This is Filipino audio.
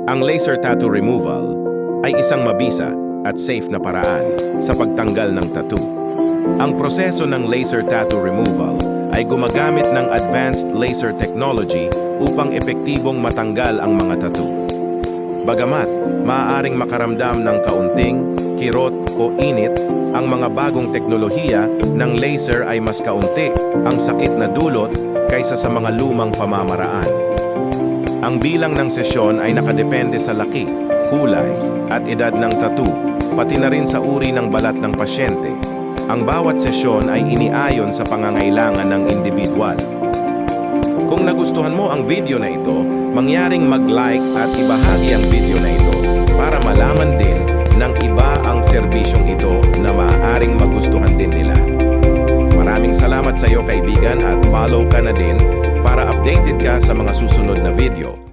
Ang laser tattoo removal ay isang mabisa at safe na paraan sa pagtanggal ng tattoo. Ang proseso ng laser tattoo removal ay gumagamit ng advanced laser technology upang epektibong matanggal ang mga tattoo. Bagamat maaaring makaramdam ng kaunting, kirot o init, ang mga bagong teknolohiya ng laser ay mas kaunti ang sakit na dulot kaysa sa mga lumang pamamaraan. Ang bilang ng sesyon ay nakadepende sa laki, kulay at edad ng tattoo, pati na rin sa uri ng balat ng pasyente. Ang bawat sesyon ay iniayon sa pangangailangan ng individual. Kung nagustuhan mo ang video na ito, mangyaring mag-like at ibahagi ang video na ito para malaman din ng iba ang serbisyong ito na maaaring magustuhan din nila. Maraming salamat sa iyo kaibigan at follow ka na din para updated ka sa mga susunod na video.